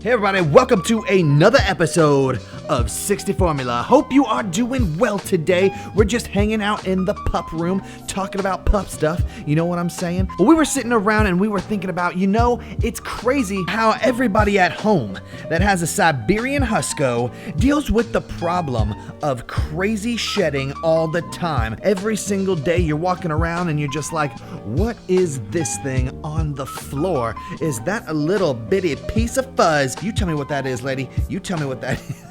Hey everybody, welcome to another episode of 60 Formula. Hope you are doing well today. We're just hanging out in the pup room, talking about pup stuff. You know what I'm saying? Well, we were sitting around and we were thinking about, it's crazy how everybody at home that has a Siberian Husky deals with the problem of crazy shedding all the time. Every single day you're walking around and you're just like, what is this thing on the floor? Is that a little bitty piece of fuzz? You tell me what that is, lady. You tell me what that is.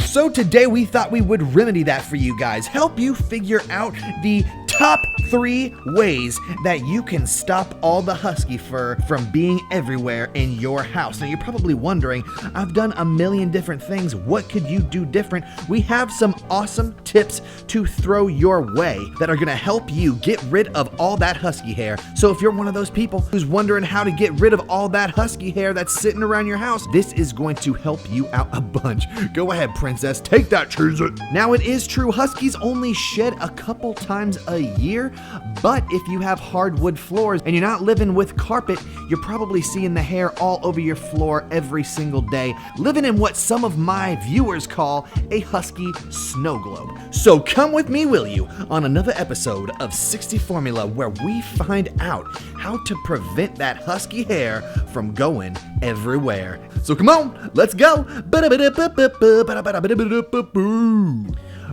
So today we thought we would remedy that for you guys. Help you figure out the top 3 ways that you can stop all the husky fur from being everywhere in your house. Now you're probably wondering, I've done a million different things. What could you do different? We have some awesome tips to throw your way that are gonna help you get rid of all that husky hair. So if you're one of those people who's wondering how to get rid of all that husky hair that's sitting around your house, this is going to help you out a bunch. Go ahead, princess, take that, choose it. Now it is true, huskies only shed a couple times a year, but if you have hardwood floors and you're not living with carpet, you're probably seeing the hair all over your floor every single day, living in what some of my viewers call a husky snow globe. So come with me, will you, on another episode of 60 Formula where we find out how to prevent that husky hair from going everywhere. So come on, let's go.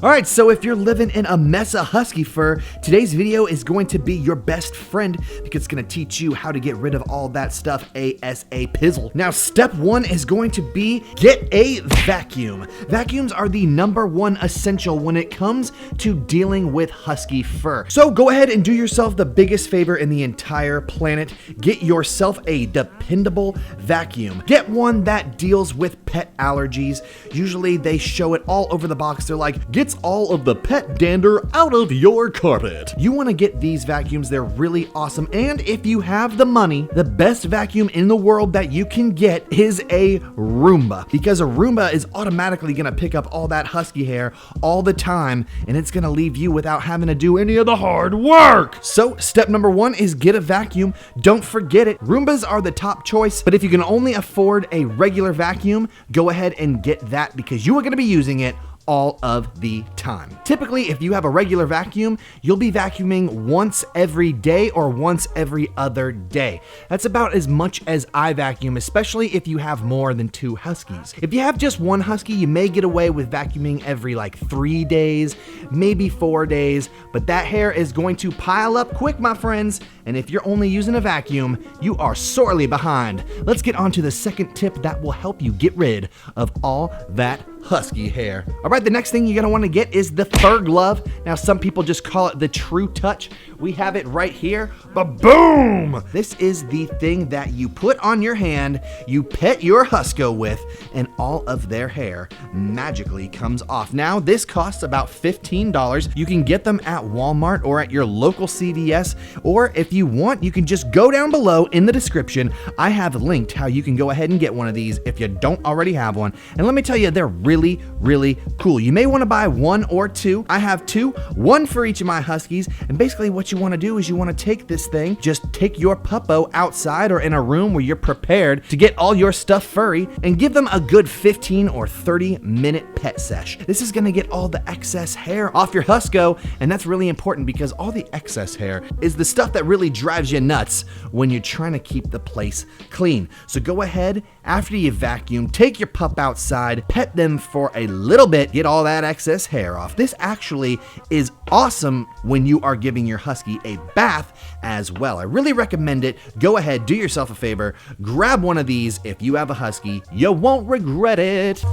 Alright, so if you're living in a mess of husky fur, today's video is going to be your best friend because it's going to teach you how to get rid of all that stuff ASAP. Now, step 1 is going to be get a vacuum. Vacuums are the #1 essential when it comes to dealing with husky fur. So go ahead and do yourself the biggest favor in the entire planet. Get yourself a dependable vacuum. Get one that deals with pet allergies. Usually they show it all over the box. They're like, gets all of the pet dander out of your carpet. You want to get these vacuums. They're really awesome. And if you have the money, the best vacuum in the world that you can get is a Roomba, because a Roomba is automatically going to pick up all that husky hair all the time, and it's going to leave you without having to do any of the hard work. So step number 1 is get a vacuum. Don't forget it. Roombas are the top choice, but if you can only afford a regular vacuum, go ahead and get that because you are going to be using it all of the time. Typically, if you have a regular vacuum, you'll be vacuuming once every day or once every other day. That's about as much as I vacuum, especially if you have more than 2 huskies. If you have just 1 husky, you may get away with vacuuming every 3 days, maybe 4 days, but that hair is going to pile up quick, my friends, and if you're only using a vacuum, you are sorely behind. Let's get on to the second tip that will help you get rid of all that husky hair. All right, the next thing you're gonna wanna get is the fur glove. Now, some people just call it the True Touch. We have it right here, but boom! This is the thing that you put on your hand, you pet your husky with, and all of their hair magically comes off. Now, this costs about $15. You can get them at Walmart or at your local CVS, or if you want, you can just go down below in the description. I have linked how you can go ahead and get one of these if you don't already have one. And let me tell you, they're really, really cool. You may want to buy 1 or 2. I have 2, 1 for each of my huskies. And basically what you want to do is you want to take this thing, just take your puppo outside or in a room where you're prepared to get all your stuff furry and give them a good 15 or 30 minute pet sesh. This is going to get all the excess hair off your husky, and that's really important because all the excess hair is the stuff that really drives you nuts when you're trying to keep the place clean. So go ahead, after you vacuum, take your pup outside, pet them for a little bit, get all that excess hair off. This actually is awesome when you are giving your husky a bath as well. I really recommend it. Go ahead, do yourself a favor, grab one of these. If you have a husky, you won't regret it.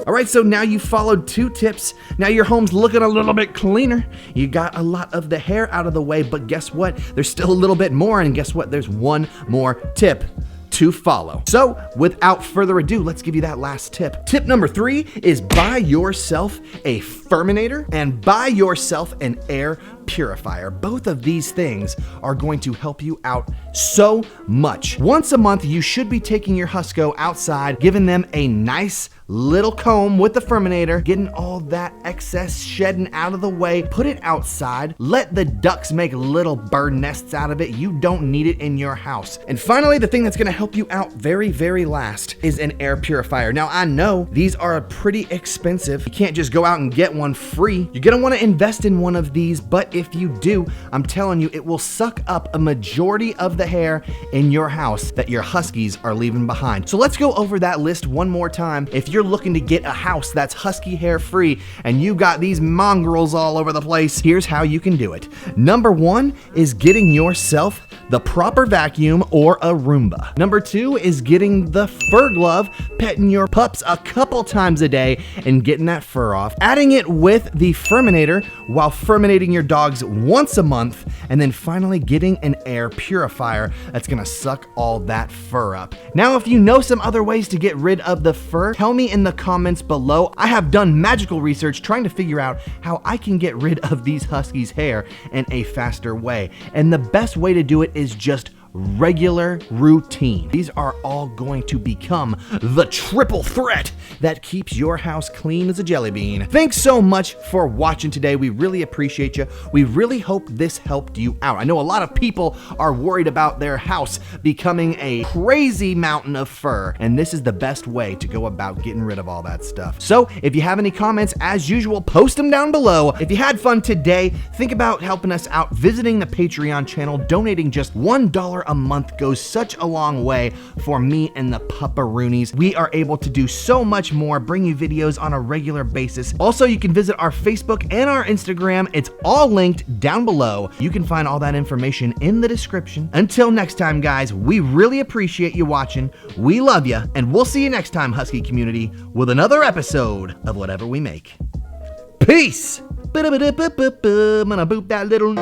All right, so now you followed 2 tips. Now your home's looking a little bit cleaner. You got a lot of the hair out of the way, but guess what? There's still a little bit more, and guess what? There's 1 more tip to follow. So without further ado, let's give you that last tip. Tip number 3 is buy yourself a Furminator and buy yourself an air Purifier. Both of these things are going to help you out so much. Once a month, you should be taking your Husky outside, giving them a nice little comb with the Furminator, getting all that excess shedding out of the way, put it outside, let the ducks make little bird nests out of it. You don't need it in your house. And finally, the thing that's gonna help you out very last is an air purifier. Now, I know these are pretty expensive. You can't just go out and get one free. You're gonna wanna invest in one of these, but if you do, I'm telling you, it will suck up a majority of the hair in your house that your Huskies are leaving behind. So let's go over that list one more time. If you're looking to get a house that's Husky hair free and you got these mongrels all over the place, here's how you can do it. Number 1 is getting yourself the proper vacuum or a Roomba. Number 2 is getting the fur glove, petting your pups a couple times a day and getting that fur off. Adding it with the Furminator while furminating your dogs once a month, and then finally getting an air purifier that's gonna suck all that fur up. Now, if you know some other ways to get rid of the fur, tell me in the comments below. I have done magical research trying to figure out how I can get rid of these Huskies' hair in a faster way. And the best way to do it is just regular routine. These are all going to become the triple threat that keeps your house clean as a jelly bean. Thanks so much for watching today. We really appreciate you. We really hope this helped you out. I know a lot of people are worried about their house becoming a crazy mountain of fur, and this is the best way to go about getting rid of all that stuff. So if you have any comments, as usual, post them down below. If you had fun today, think about helping us out, visiting the Patreon channel. Donating just $1 a month goes such a long way for me and the pupperoonies. We are able to do so much more, bring you videos on a regular basis. Also, you can visit our Facebook and our Instagram. It's all linked down below. You can find all that information in the description. Until next time, guys, we really appreciate you watching. We love you, and we'll see you next time, Husky community, with another episode of whatever we make. Peace! I'm gonna boop that little...